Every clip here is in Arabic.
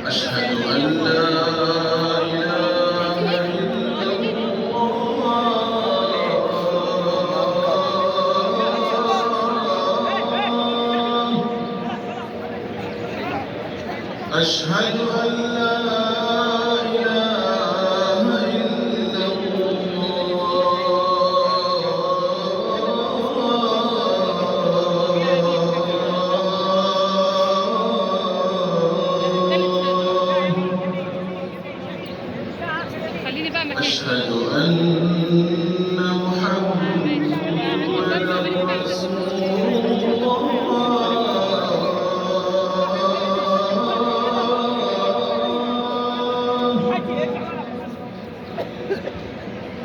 أشهد أن لا إله إلا الله. أشهد أن لا إله إلا الله. أشهد أن محمدًا رسول الله.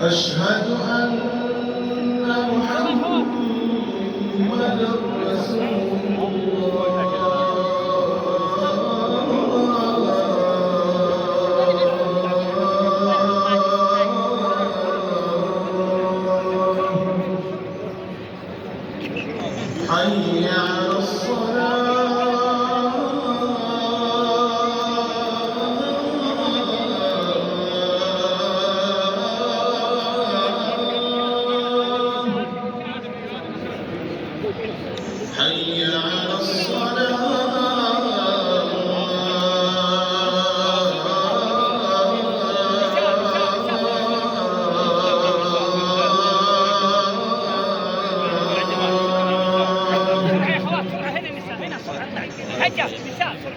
أشهد أن محمدًا رسول حي على الصلاة. حي على الصلاة.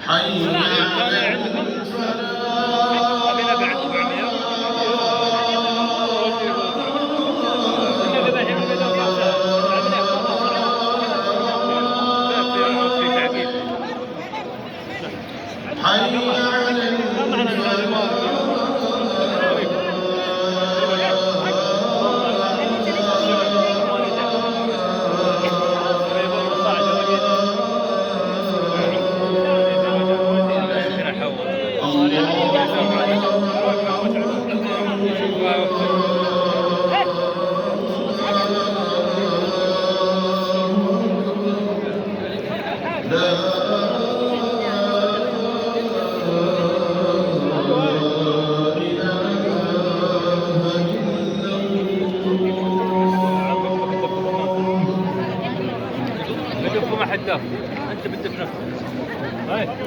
حي على بدكم أحد أنت بدك نفسك.